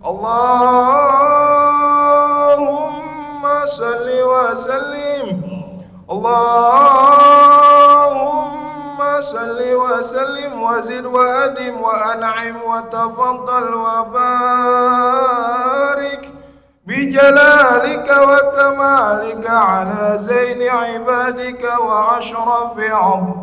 اللهم صل وسلم اللهم صل وسلم وزد وأدم وأنعم وتفضل وبارك بجلالك وكمالك على زين عبادك وأشرف عبادك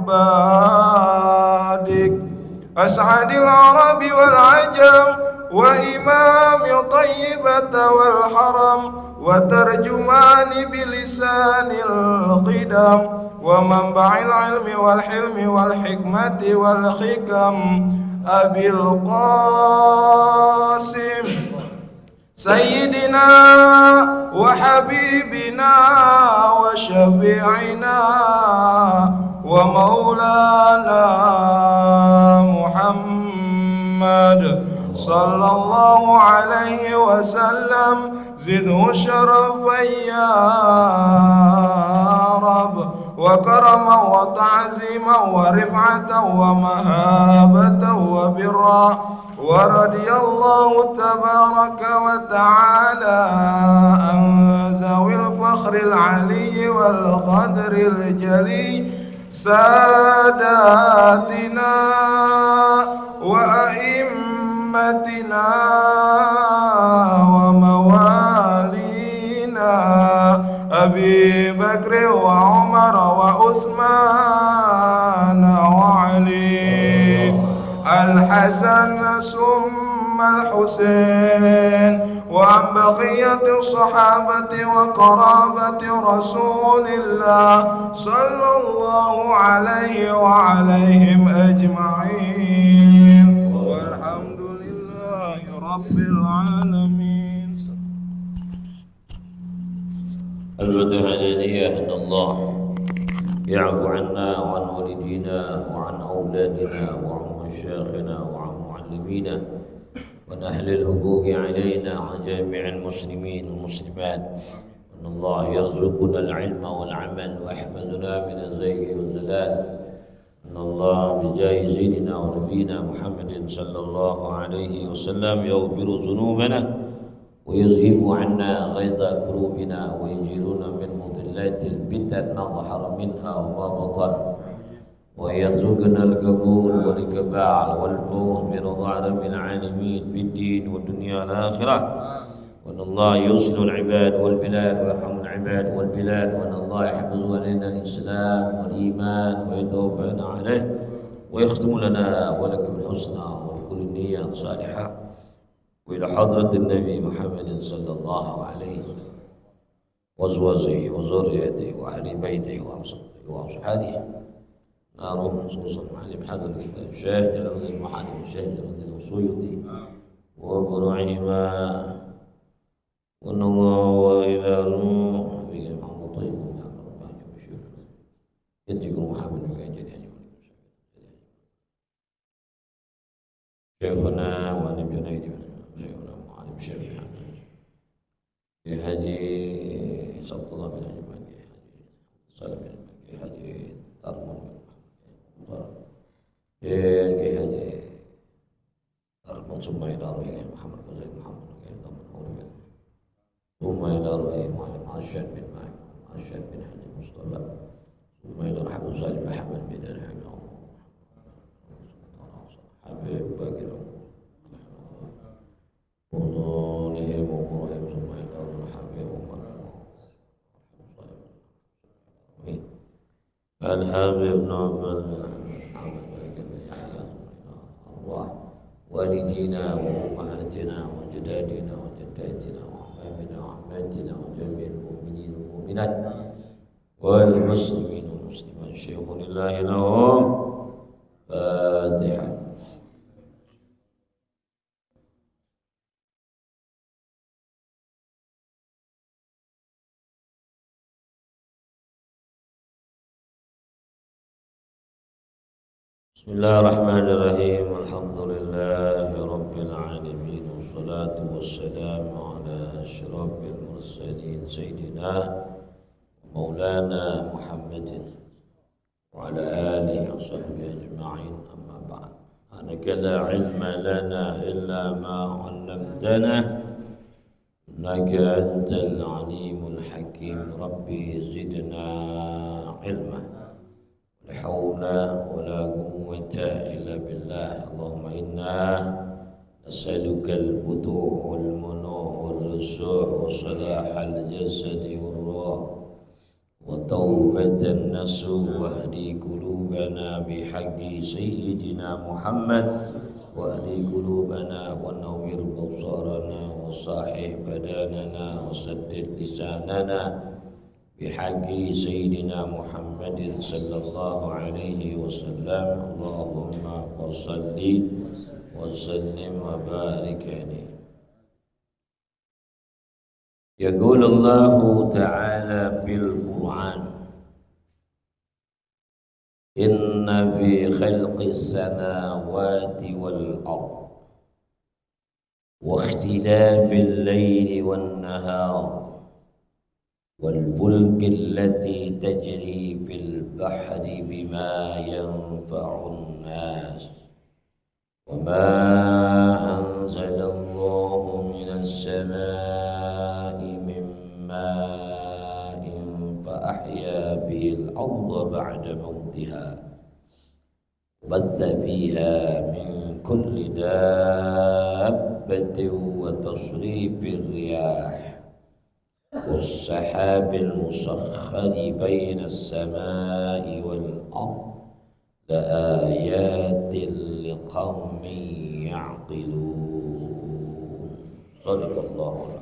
أسعد العرب والعجم وإمام طيبة والحرم وترجمان بلسان القدم ومنبع العلم والحلم والحكمة والحكم أبي القاسم سيدنا وحبيبنا وشفيعنا ومولانا محمد صلى الله عليه وسلم زده شرفا يا رب وكرما وتعزيما ورفعة ومهابة وبرا ورضي الله تبارك وتعالى عن ذوي الفخر العلي والقدر الجلي ساداتنا وأئمتنا وموالينا أبي بكر وعمر وعثمان وعلي الحسن ثم الحسين وعن بقية الصحابة وقرابة رسول الله صلى الله عليه وعليهم أجمعين والحمد لله رب العالمين. البدهانية أن الله يعفو عنا وعن والدينا وعن أولادنا وعن مشايخنا وعن معلمينا وعن أهل الحقوق علينا وعن جميع المسلمين والمسلمات أن الله يرزقنا العلم والعمل ويحفظنا من الزيغ والزلال أن الله بجاه سيدنا ونبينا محمد صلى الله عليه وسلم يغفر ذنوبنا ويذهب عنا غيظ قلوبنا ويجيرنا من مضلات الفتن ما ظهر منها وما بطن ويرزقنا القبول والإقبال والفوز برضا رب العالمين في الدين والدنيا والآخرة وأن الله يوصل العباد والبلاد ويرحم العباد والبلاد وأن الله يحفظ علينا الإسلام والإيمان ويتوفانا عليه ويختم لنا ولكم الحسنى ولكل نية صالحة وإلى حضرة النبي محمد صلى الله عليه وأزواجه وذريته وأهل بيته وأصحابه نارهم خصوصا معلم هذا الكتاب الشيخ جلال الدين محمد الشيخ جلال الدين السيوطي وابراهيم والنظر وإلى روح نبينا محمد طيب يديكم محمد بن شيخنا معلم جنيد شيخنا معلم شيخ حاجي سبط الله بن حاجي سلام حاجي ترمم كي حاجي ترمم ثم إلى روح محمد وزيد محمد ثم إلى روح معلم عشان بن عشان بن حاجي مصطفى ثم إلى رحمة سالم محمد بن الحمد حبيب باقر وظنهم وقرهم ثم إلى روح حبيب الحبيب نوفل والدينا وأمهاتنا وجداتنا وجداتنا وأحبابنا وأحماتنا وجميع المؤمنين والمؤمنات والمسلمين والمسلمات شيخ لله لهم فاتحة. بسم الله الرحمن الرحيم الحمد لله رب العالمين والصلاة والسلام على أشرف المرسلين سيدنا مولانا محمد وعلى آله وصحبه أجمعين أما بعد سبحانك لا علم لنا إلا ما علمتنا إنك أنت العليم الحكيم ربي زدنا علما لا حول ولا قوة إلا بالله اللهم إنا نسألك الفتوح والمنوع والرسوح وصلاح الجسد والروح وتوبة النسوح واهدي قلوبنا بحق سيدنا محمد واهدي قلوبنا ونور بصارنا وصاحب بداننا وسدد لساننا بحق سيدنا محمد صلى الله عليه وسلم اللهم صل وسلم وبارك عليه. يقول الله تعالى في القرآن إن في خلق السماوات والأرض واختلاف الليل والنهار والفلك التي تجري في البحر بما ينفع الناس وما أنزل الله من السماء من ماء فأحيا به الأرض بعد موتها وبث فيها من كل دابة وتصريف الرياح والسحاب المسخر بين السماء والأرض لآيات لقوم يعقلون. Sadaqallahu.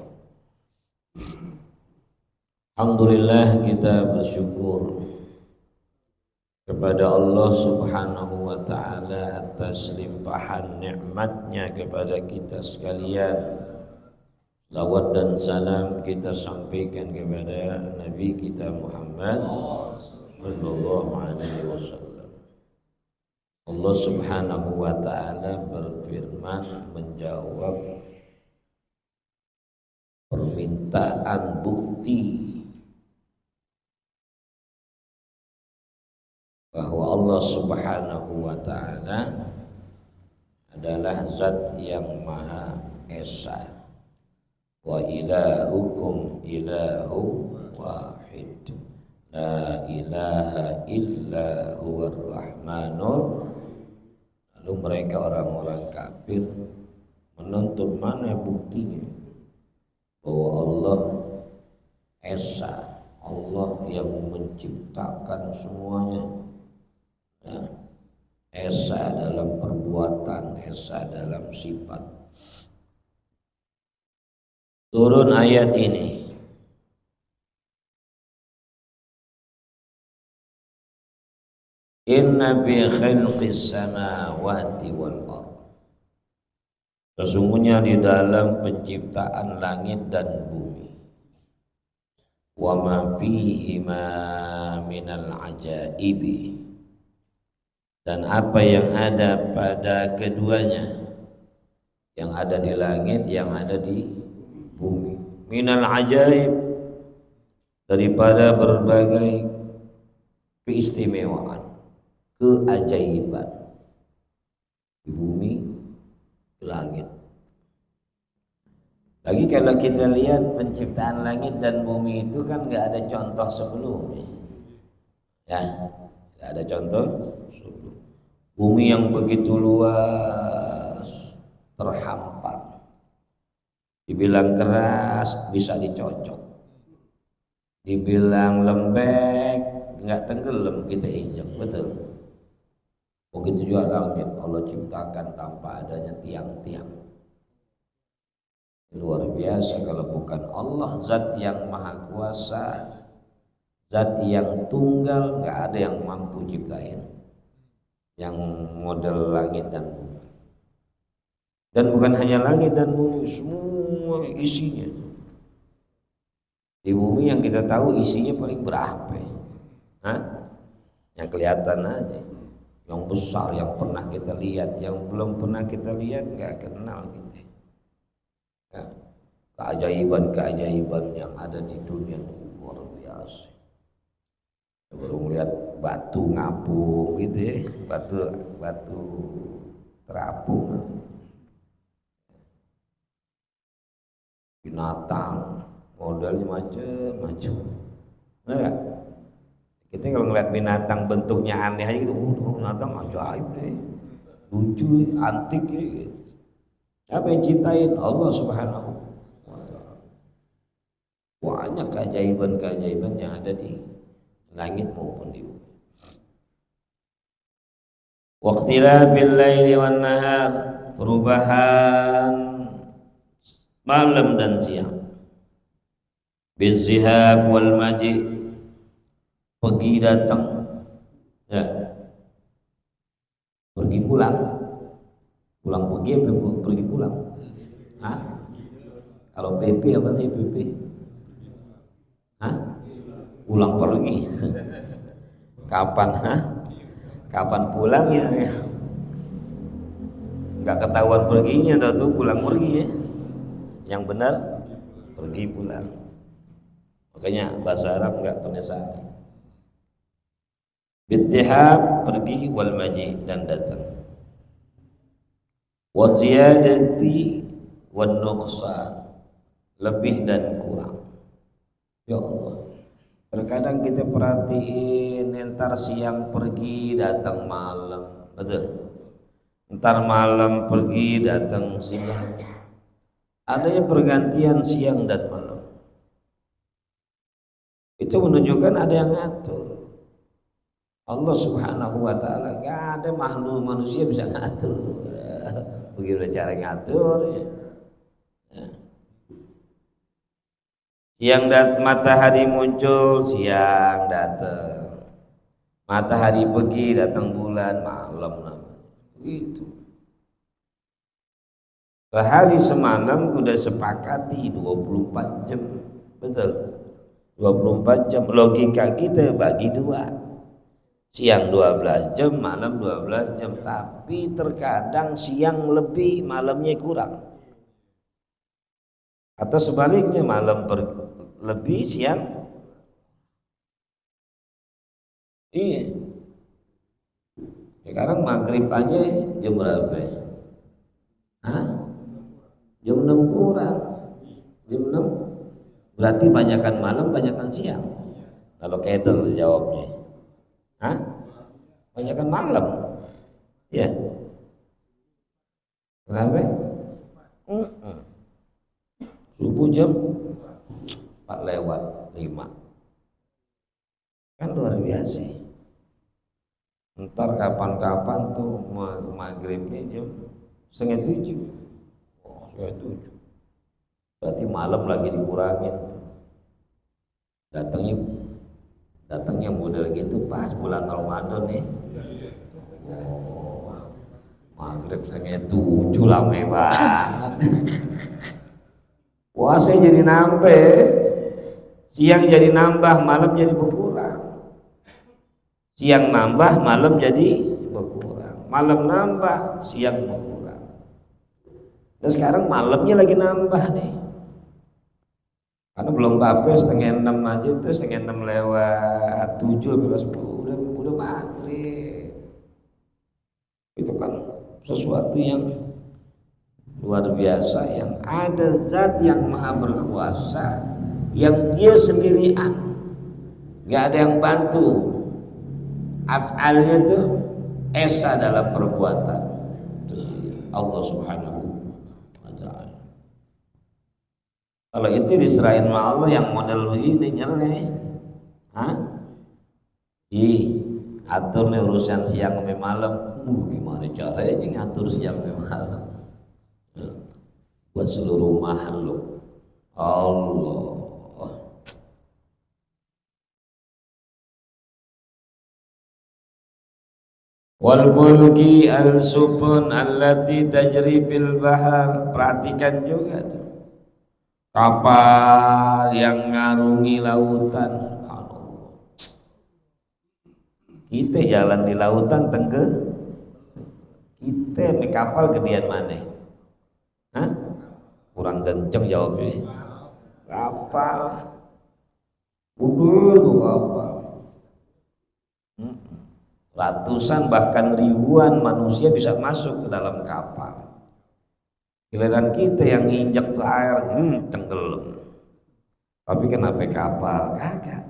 Alhamdulillah, kita bersyukur kepada Allah Subhanahu wa ta'ala atas limpahan nikmatnya kepada kita sekalian. Salawat dan salam kita sampaikan kepada Nabi kita Muhammad sallallahu alaihi wasallam. Allah Subhanahu wa ta'ala berfirman menjawab permintaan bukti bahwa Allah Subhanahu wa ta'ala adalah zat yang maha esa. Wa ilahukum ilahu wahid la ilaha illa huwar rahmanur. Lalu mereka orang-orang kafir menuntut mana buktinya bahwa Allah esa, Allah yang menciptakan semuanya, ya, esa dalam perbuatan, esa dalam sifat. Turun ayat ini. Inna fi khalqis samawati wal ardh. Sesungguhnya di dalam penciptaan langit dan bumi. Wa ma fihima minal ajaibi. Dan apa yang ada pada keduanya, yang ada di langit, yang ada di bumi. Minal ajaib, daripada berbagai keistimewaan, keajaiban di bumi, di langit. Lagi kalau kita lihat penciptaan langit dan bumi itu kan nggak ada contoh sebelumnya, ya, nggak ada contoh sebelum. Bumi yang begitu luas, terhampar, dibilang keras bisa dicocok, dibilang lembek nggak tenggelam kita injak, betul. Begitu juga langit Allah ciptakan tanpa adanya tiang-tiang. Luar biasa kalau bukan Allah, zat yang maha kuasa, zat yang tunggal, nggak ada yang mampu ciptain yang model langit dan bumi. Dan bukan hanya langit dan bumi, semua isinya. Di bumi yang kita tahu isinya paling berapa? Hah? Yang kelihatan aja. Yang besar, yang pernah kita lihat, yang belum pernah kita lihat nggak kenal kita. Ya. Keajaiban-keajaiban yang ada di dunia luar biasa. Baru melihat batu ngapung gitu ya, batu terapung. Binatang modelnya macam-macam. Enggak? Kita kalau ngeliat binatang bentuknya aneh aja gitu, binatang ajaib deh, lucu, antik gitu. Apa yang cintain? Allah Subhanahu wa Ta'ala. Banyak keajaiban-keajaiban yang ada di langit maupun di bumi. Waqtilafil laili wan nahar, perubahan malam dan siang. Bizihab wal maji, pergi datang, ya, pergi pulang, pulang pergi apa pergi pulang? Hah? Kalau PP apa sih PP? Hah? Pulang pergi. Kapan? Hah? Kapan pulang ya? Nggak ketahuan perginya, tuh pulang pergi ya. Yang benar pergi pulang. Makanya bahasa Arab nggak pernah salah. Bittihab pergi, wal maji dan datang. Wa ziyadati wan nuqsan, lebih dan kurang. Ya Allah, terkadang kita perhatiin entar siang pergi datang malam, betul? Entar malam pergi datang siang. Adanya pergantian siang dan malam. Itu menunjukkan ada yang ngatur. Allah Subhanahu wa Ta'ala, nggak ada makhluk manusia bisa ngatur. Begitu cara ngatur ya. Siang matahari muncul, siang datang. Matahari pergi, datang bulan, malam namanya. Itu. Sehari semalam udah sepakati 24 jam. Betul. 24 jam. Logika kita bagi dua. Siang 12 jam, malam 12 jam. Tapi terkadang siang lebih, malamnya kurang. Atau sebaliknya, malam lebih, siang. Iya. Sekarang maghrib aja jam berapa? Hah? Jam 6 kurang. Jam 6. Berarti banyakan malam, banyakan siang. Kalau kedel jawabnya. Hah? Banyakan malam. Ya. Kenapa? Subuh jam 4:05. Kan luar biasa. Ntar kapan-kapan tuh maghribnya jam 6:30. Oh, 6:30. Berarti malam lagi dikurangin. Datangnya model gitu pas bulan Ramadan nih. Oh, maghrib 6:30 lama banget. Puasa jadi nambah, siang jadi nambah, malam jadi berkurang. Siang nambah, malam jadi berkurang. Malam nambah, siang berkurang. Dan sekarang malamnya lagi nambah nih. Karena belum apa 5:30 aja tuh, 5:06 lewat 7 belas udah maghrib. Itu kan sesuatu yang luar biasa, yang ada zat yang maha berkuasa, yang dia sendirian, nggak ada yang bantu. Af'alnya tuh esa dalam perbuatan Allah Subhanahu wa Ta'ala. Kalau itu diserahin sama Allah yang model begini nyerah. Hah? Atur nih urusan siang sampai malam. Gimana caranya ngatur siang sampai malam? Buat seluruh makhluk Allah. Wal fulki al sufun allati tajri fil bahar. Perhatikan juga tuh. Kapal yang ngarungi lautan. Kita jalan di lautan tengge. Kita nih kapal gedean mana? Hah? Kurang kenceng jawabnya. Kapal. Udah tuh kapal. ratusan bahkan ribuan manusia bisa masuk ke dalam kapal. Giliran kita yang nginjak ke air, tenggelam. Tapi kenapa kapal? Kagak.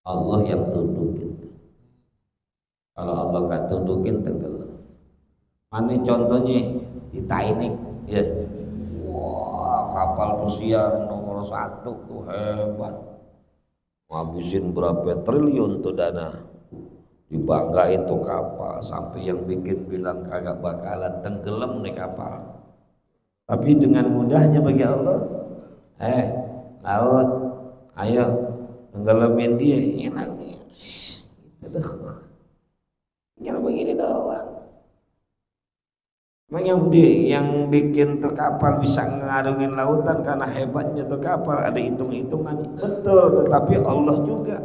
Allah yang tundukin. Kalau Allah nggak tundukin, tenggelam. Mana contohnya di Titanic, ya. Wah, kapal pesiar nomor 1 tuh hebat. Ngabisin berapa triliun tuh dana. Dibanggain tuh kapal sampai yang bikin bilang kagak bakalan tenggelam nih kapal. Tapi dengan mudahnya bagi Allah, laut, ayo tenggelamin dia. Enak nih, gitu doh. Tinggal begini doang. Emang yang bikin tuh kapal bisa ngarungin lautan karena hebatnya tuh kapal, ada hitung-hitungan. Betul, tetapi Allah juga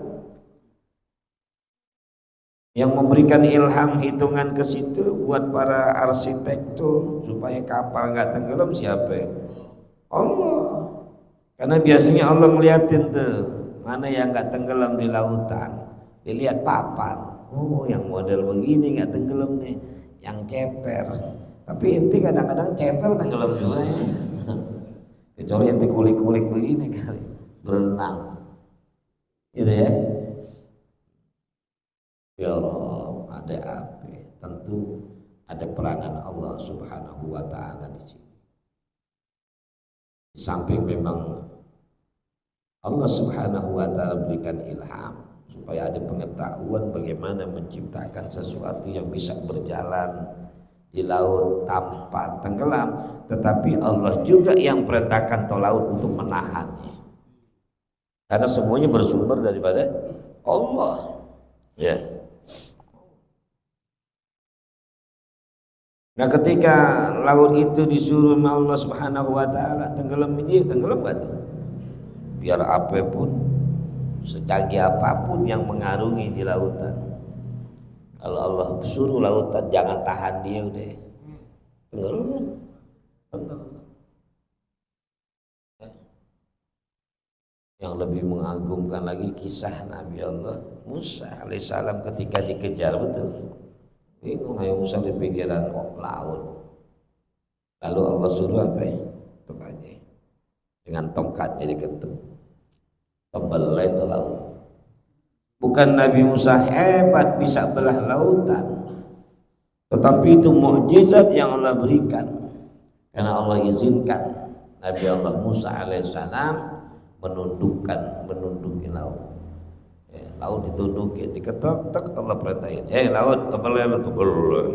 yang memberikan ilham hitungan ke situ buat para arsitektur supaya kapal nggak tenggelam. Siapa? Allah. Karena biasanya Allah ngeliatin tuh mana yang nggak tenggelam di lautan, dilihat papan. Oh, yang model begini nggak tenggelam nih, yang ceper. Tapi inti kadang-kadang ceper tenggelam juga ya. Kecuali inti kulik-kulik begini kali berenang, gitu ya. Ya Allah, ada apa? Tentu ada peranan Allah Subhanahu wa taala di sini. Di samping memang Allah Subhanahu wa taala berikan ilham supaya ada pengetahuan bagaimana menciptakan sesuatu yang bisa berjalan di laut tanpa tenggelam, tetapi Allah juga yang perintahkan tol laut untuk menahannya. Karena semuanya bersumber daripada Allah. Ya. Nah, ketika laut itu disuruh sama Allah Subhanahu wa taala tenggelamin dia, tenggelam gak tuh? Biar apapun, secanggih apapun yang mengarungi di lautan, kalau Allah suruh lautan jangan tahan dia, udah tenggelam. Yang lebih mengagumkan lagi kisah Nabi Allah Musa alaihissalam ketika dikejar, betul. Bingung ayo Musa di pinggiran laut. Lalu Allah suruh apa ya? Tokatnya dengan tongkatnya diketuk. Tebelai itu laut. Bukan Nabi Musa hebat bisa belah lautan, tetapi itu mukjizat yang Allah berikan karena Allah izinkan Nabi Allah Musa alaihissalam menunduki laut. Laut ditundukin, diketok, Allah perintahin, laut tebelai lu tebelai.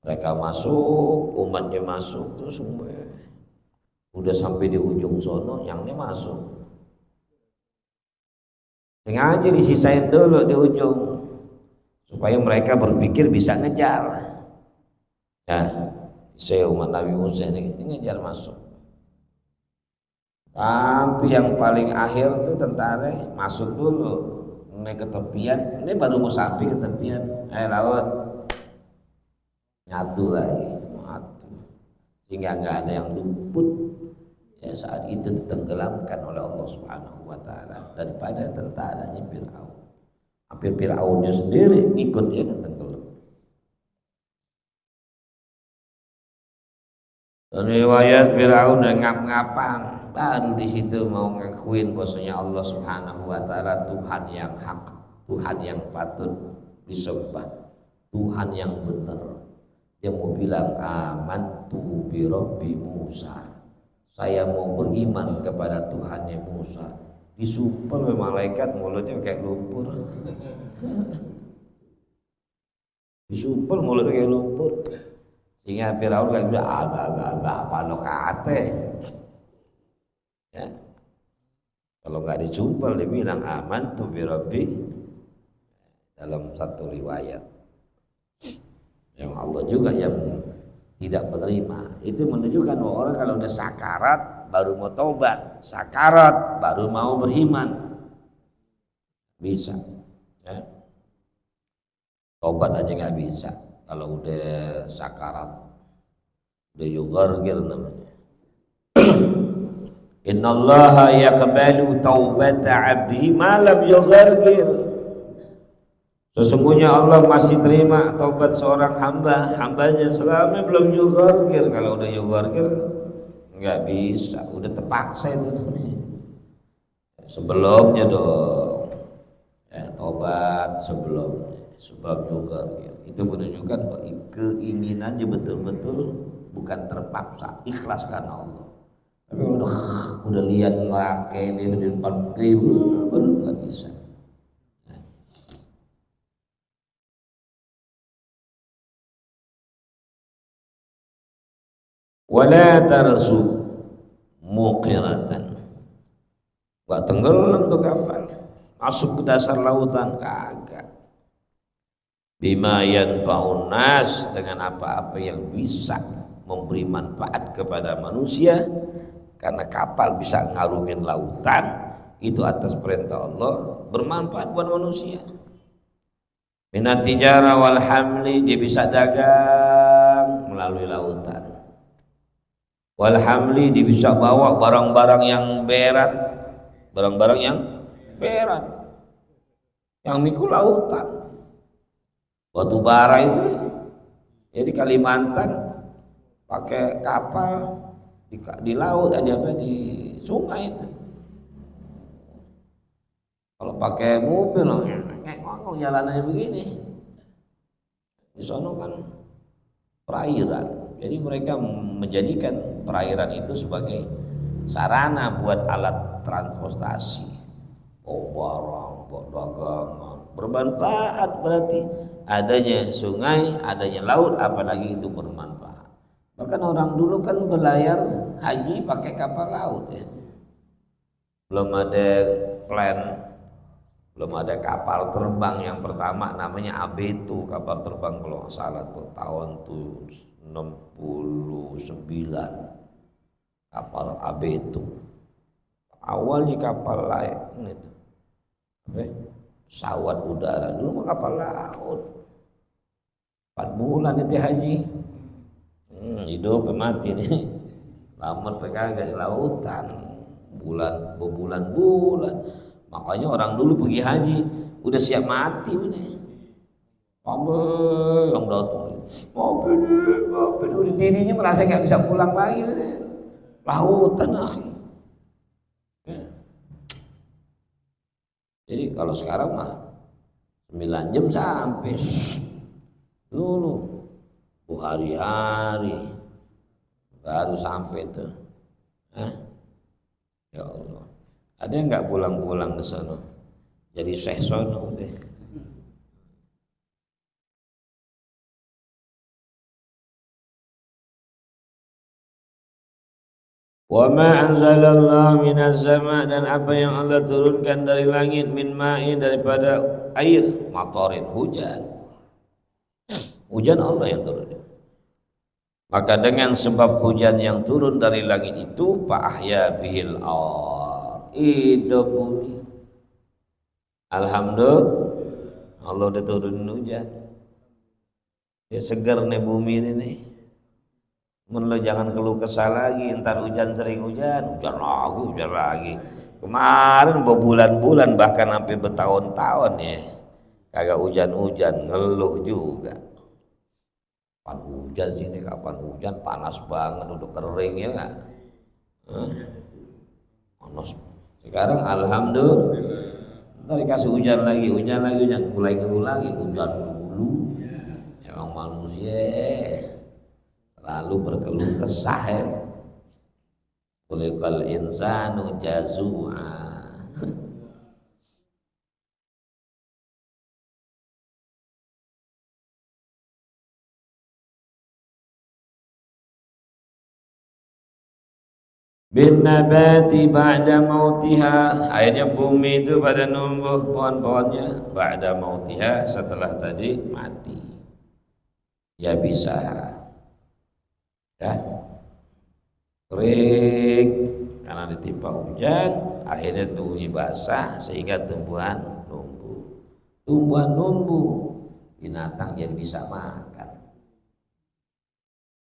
Mereka masuk, umatnya masuk, terus semua udah sampai di ujung sono, yang ini masuk. Sengaja disisain dulu di ujung supaya mereka berpikir bisa ngejar. Ya, saya umat Nabi Musa ini ngejar masuk. Tapi yang paling akhir tuh tentara masuk dulu, naik ke tepian, ini baru mau sampai ke tepian, laut nyatu lagi, sehingga nggak ada yang luput. Ya, saat itu ditenggelamkan oleh Allah Subhanahu wa taala daripada tentaranya Firaun. Hampir Firaunnya sendiri ngikut dia kan tenggelam. Dan riwayat Firaun ngap-ngapang, baru di situ mau ngakuin bahwasanya Allah Subhanahu wa taala Tuhan yang hak, Tuhan yang patut disembah, Tuhan yang benar. Dia mau bilang amantu bi rabbi Musa. Saya mau beriman kepada Tuhannya Musa. Disumpel oleh malaikat, mulutnya kayak lumpur. Disumpel mulutnya kayak lumpur. Sehingga Firaun enggak bisa apa lo kate. Ya. Kalau nggak disumpel dia bilang amantu bi rabbi dalam satu riwayat. Yang Allah juga yang tidak menerima. Itu menunjukkan bahwa orang kalau udah sakarat baru mau taubat, sakarat baru mau beriman. Bisa. Ya. Taubat aja nggak bisa kalau udah sakarat, udah yugargir namanya. Innallaha yaqbalu taubata 'abdihi ma lam yughargir. Sesungguhnya Allah masih terima taubat seorang hambanya selama belum yughargir. Kalau udah yughargir nggak bisa, udah terpaksa itu. Sebelumnya dong, taubat sebab yughargir. Itu menunjukkan bahwa keinginannya betul-betul bukan terpaksa, ikhlas karena Allah. Tapi udah lihat neraka ini di depan baru nggak bisa. Wala tarzu muqiratan. Gak tenggelam tuh kapal, masuk ke dasar lautan kagak. Bima yanfa'un nas, dengan apa-apa yang bisa memberi manfaat kepada manusia, karena kapal bisa ngarungin lautan itu atas perintah Allah, bermanfaat buat manusia. Minat tijara wal hamli, dia bisa dagang melalui lautan. Wal hamli, dia bisa bawa barang-barang yang berat, yang mikul lautan. Batu bara itu ya di Kalimantan pakai kapal di laut, di sungai itu. Kalau pakai mobil ngomong jalanannya begini, di sana kan perairan. Jadi mereka menjadikan perairan itu sebagai sarana buat alat transportasi, barang, dagangan, bermanfaat. Berarti adanya sungai, adanya laut, apalagi itu bermanfaat. Bahkan orang dulu kan berlayar haji pakai kapal laut ya. Belum ada plan, belum ada kapal terbang yang pertama namanya Abeto, kapal terbang kalau nggak salah tuh tahun 69, kapal Abeto. Awalnya kapal lain itu, pesawat udara, dulu mah kapal laut. 4 bulan itu haji, hidup mati nih, lama kagak di lautan, berbulan-bulan. Makanya orang dulu pergi haji udah siap mati udah. Yang datang, mobil, udah dirinya merasa nggak bisa pulang lagi udah. Lautan akhi. Jadi kalau sekarang mah 9 jam sampai. Dulu hari-hari baru sampai tuh. Ya Allah. Ada yang nggak pulang-pulang ke sana? Jadi syekh sono deh. Wa ma anzalallahu minaz sama', dan apa yang Allah turunkan dari langit, min ma'i, daripada air, matorin, hujan. Hujan Allah yang turun. Maka dengan sebab hujan yang turun dari langit itu, fa'ahya bihil ard, hidup bumi. Alhamdulillah Allah udah turun hujan. Ya segar nih bumi ini nih. Lo jangan keluh kesah lagi, ntar sering hujan lagi. Kemarin berbulan-bulan bahkan sampai bertahun-tahun ya kagak hujan-hujan, ngeluh juga. Kapan hujan sini, kapan hujan, panas banget, udah kering ya nggak? Panas. Sekarang alhamdulillah, ntar dikasih hujan lagi, mulai ngeluh lagi, hujan dulu. Emang manusia lalu berkeluh kesah ya. Kulikal insanu jazua. Bin nabati ba'da mautiha, akhirnya bumi itu pada numbuh pohon-pohonnya ba'da mautiha, setelah tadi mati. Ya bisa ya kering karena ditimpa hujan, akhirnya tubuhnya basah sehingga tumbuhan numbuh, binatang jadi bisa makan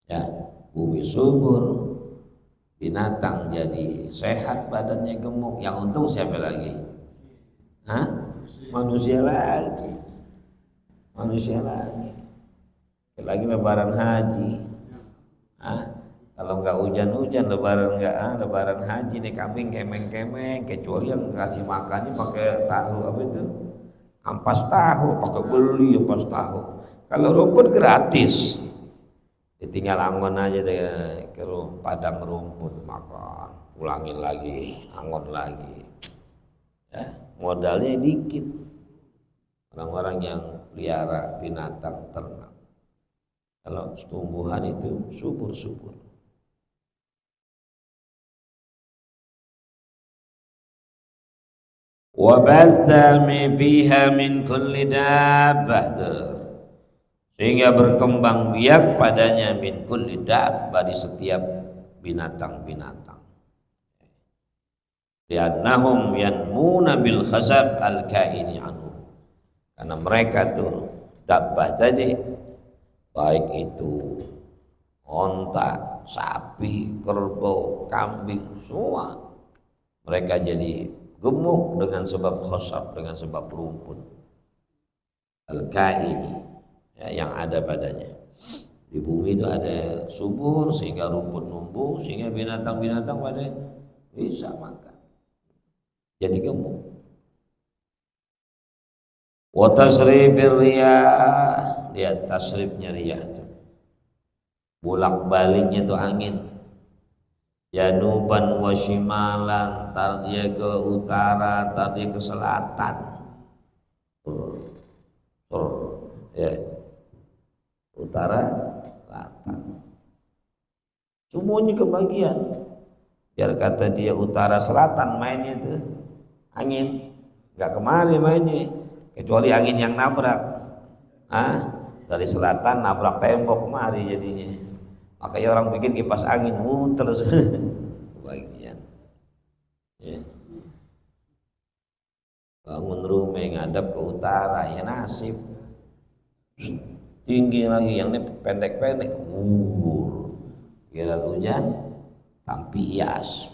ya, bumi subur, binatang jadi sehat, badannya gemuk. Yang untung siapa lagi? Manusia lagi. manusia lagi. Lagi lebaran haji. Kalau nggak hujan-hujan lebaran haji nih kambing kemeng-kemeng, kecuali yang kasih makannya pakai tahu apa itu? Ampas tahu, pakai beli ampas tahu. Kalau rumput gratis. Ditinggal angon aja deh ke padang rumput makan, ulangin lagi, angon lagi. Ya, modalnya dikit. Orang-orang yang pelihara binatang ternak. Kalau tumbuhan itu subur-subur. Wa batha fiha min kulli dabbah, sehingga berkembang biak padanya min kulli dabbah, di setiap binatang-binatang. Li'annahum yanmuna bil khazab al kaini anhu, karena mereka tuh dabbah tadi, baik itu onta, sapi, kerbau, kambing, semua mereka jadi gemuk dengan sebab khosab, dengan sebab rumput al-kaini, ya, yang ada padanya. Di bumi itu ada subur sehingga rumput numbuh, sehingga binatang-binatang pada bisa makan, jadi gemuk. Wa tasrifir riyah, lihat tasrifnya riyah itu, bolak baliknya itu angin. Januban wa shimalan, tar dia ke utara, tar dia ke selatan. Ya. Utara, selatan. Semuanya kebagian. Biar kata dia utara selatan mainnya itu angin, enggak kemari mainnya, kecuali angin yang nabrak. Dari selatan nabrak tembok kemari jadinya. Makanya orang bikin kipas angin muter bagian. Ya. Bangun rumah ngadap ke utara, ya nasib. Tinggi lagi, yang ini pendek-pendek. Kira hujan, tampias.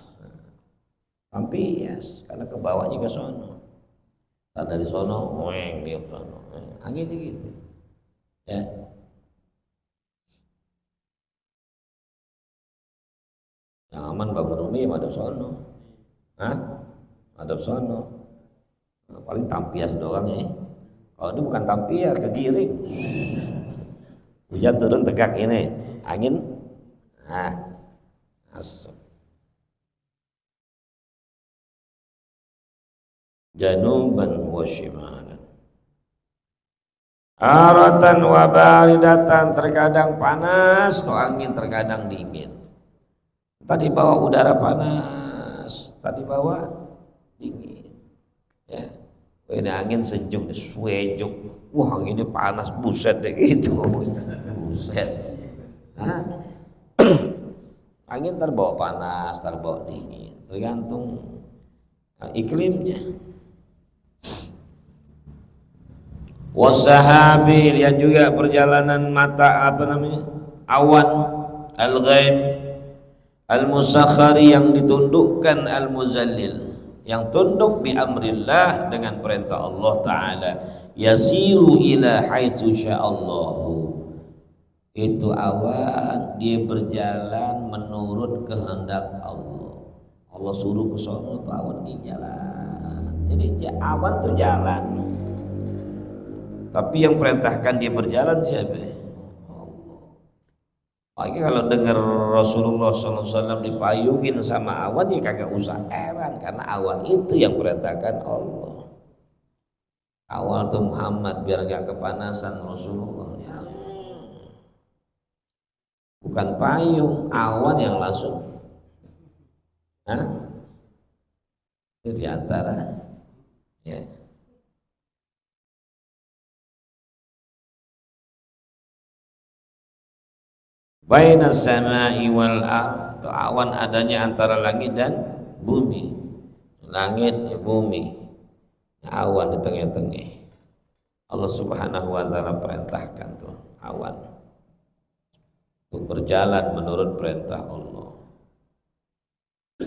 Tampias, karena ke bawahnya ke sono. Nah, dari sono, weng dia ke sono. Angin gitu. Ya. Yang aman bangun rumah ya madep sono. Madep sono. Nah, paling tampias doang ya. Kalau ini bukan tampias, kegiring. Hujan turun tegak ini, angin masuk. Januban wa shimalan. Aratan wa baridatan, terkadang panas tuh angin, terkadang dingin. Tadi bawa udara panas, tadi bawa dingin. Ya. Ini angin sejuk, suejuk. Wah, anginnya panas, buset deh gitu. Buset. Angin terbawa panas, terbawa dingin, tergantung iklimnya. Wasahabi, lihat juga perjalanan mata awan al-ghaib al-musakhari, yang ditundukkan, al-muzallil, yang tunduk bi amrillah, dengan perintah Allah Ta'ala. Yasiru ila haitsu sya'allahu, itu awan dia berjalan menurut kehendak Allah. Allah suruh ke sono tuh awan di jalan. Jadi awan tuh jalan, tapi yang perintahkan dia berjalan siapa? Makanya kalau dengar Rasulullah SAW dipayungin sama awan, ya kagak usah heran, karena awan itu yang perintahkan Allah. Awal tuh Muhammad biar gak kepanasan Rasulullah. Ya. Bukan payung, awan yang langsung. Itu diantara. Ya. Baina samai wal ard, awan adanya antara langit dan bumi. Langit, bumi, awan di tengah-tengah. Allah Subhanahu wa taala perintahkan tuh awan untuk berjalan menurut perintah Allah.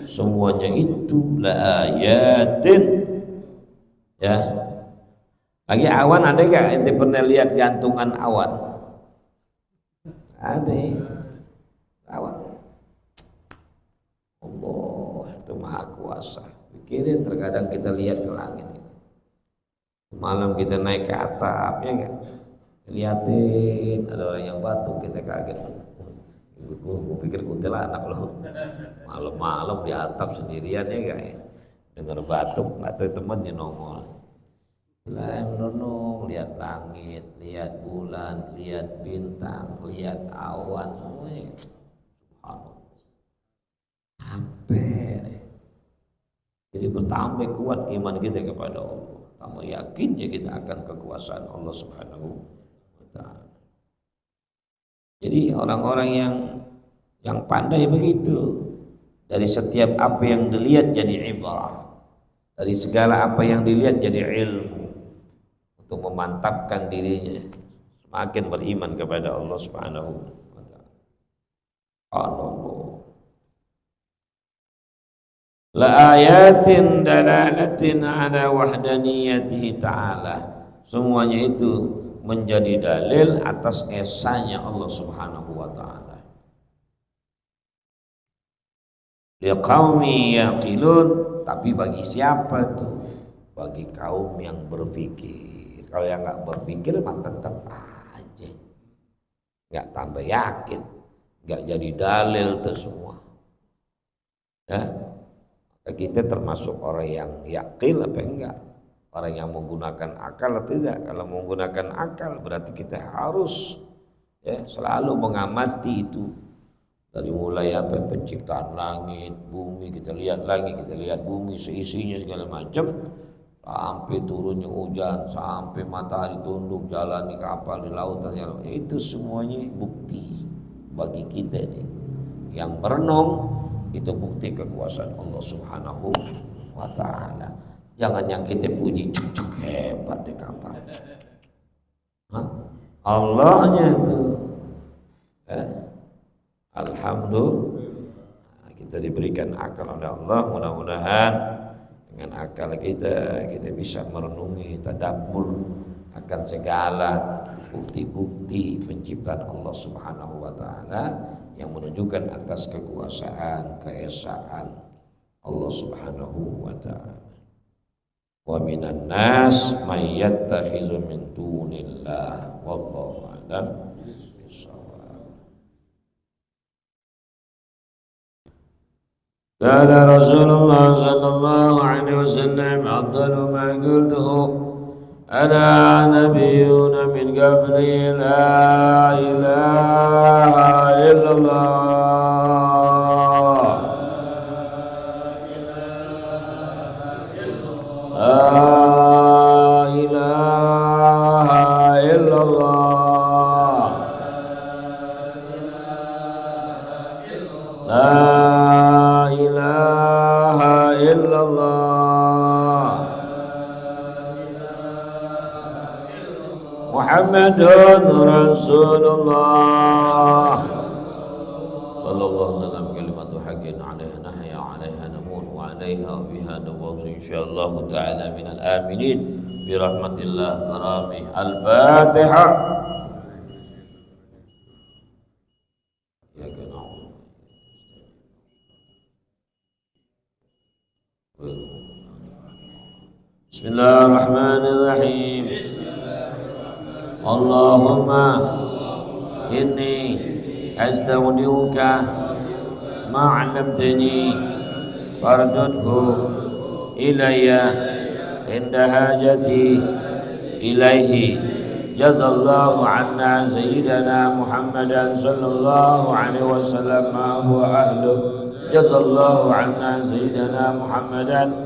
Semuanya itu la ayatin, ya, Lagi awan ada gak? Ente pernah lihat gantungan awan? Ada. Awan. Allah itu maha kuasa. Pikirin terkadang kita lihat ke langit. Malam kita naik ke atap, ya enggak? Liatin ada orang yang batuk, kita kaget. Gue pikir kuntilanak loh. Malam-malam di atap sendirian, ya enggak ya? Dengar batuk, nggak tahu temennya nongol. Merenung, lihat langit, lihat bulan, lihat bintang, lihat awan, semuanya. Jadi bertambah kuat iman kita kepada Allah, tambah yakinnya kita akan kekuasaan Allah Subhanahu wa Ta'ala. Jadi orang-orang yang pandai begitu, dari setiap apa yang dilihat jadi ibrah, dari segala apa yang dilihat jadi ilmu, untuk memantapkan dirinya semakin beriman kepada Allah Subhanahu wa Ta'ala. Allah. La ayatin dalalatin ala wahdaniyatihi ta'ala. Semuanya itu menjadi dalil atas esanya Allah Subhanahu wa Ta'ala. Liqaumi yaqilun, tapi bagi siapa tuh? Bagi kaum yang berpikir. Kalau yang nggak berpikir mah tetap aja, nggak tambah yakin, nggak jadi dalil itu semua. Ya, kita termasuk orang yang yakin apa enggak? Orang yang menggunakan akal atau tidak? Kalau menggunakan akal berarti kita harus ya selalu mengamati itu. Dari mulai apa penciptaan langit, bumi, kita lihat langit, kita lihat bumi seisinya segala macam, sampai turunnya hujan, sampai matahari tunduk, jalan di kapal di lautan, itu semuanya bukti bagi kita nih yang merenung. Itu bukti kekuasaan Allah Subhanahu wa Ta'ala. Jangan yang kita puji cuk hebat di kapal. Allahnya itu. Alhamdulillah kita diberikan akal oleh Allah. Mudah-mudahan dengan akal kita bisa merenungi, tadabbur akan segala bukti-bukti penciptaan Allah Subhanahu wa Ta'ala yang menunjukkan atas kekuasaan, keesaan Allah Subhanahu wa Ta'ala. Wa minan nas may yattakhizu min dunillah wallahu a'lam bissawab. Qala Rasulullah sallallahu alaihi wasallam afdalu ma qultuhu ana nabiyyun min qabli la ilaha illallah la ilaha illallah la ilaha illallah Muhammadun Rasulullah sallallahu alaihi wasallam kalimatu haqqin 'alaiha nahya 'alaiha namun wa 'alaiha biha nawaz insyaallah ta'ala minal aminin bi rahmatillah karami al-Fatihah. Ya kana Bismillahirrahmanirrahim. Allahumma inni astaudiuka ma 'allamtani fardudhu ilayya inda hajati ilaihi jazallahu anna sayyidana Muhammadan sallallahu alaihi wasallam ma huwa ahlu jazallahu anna sayyidana Muhammadan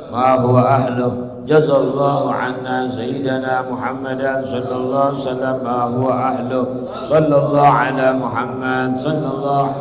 ma huwa ahlu jazallahu anna sayyidina Muhammadan sallallahu alaihi wasallam ma huwa ahlu sallallahu ala Muhammad sallallahu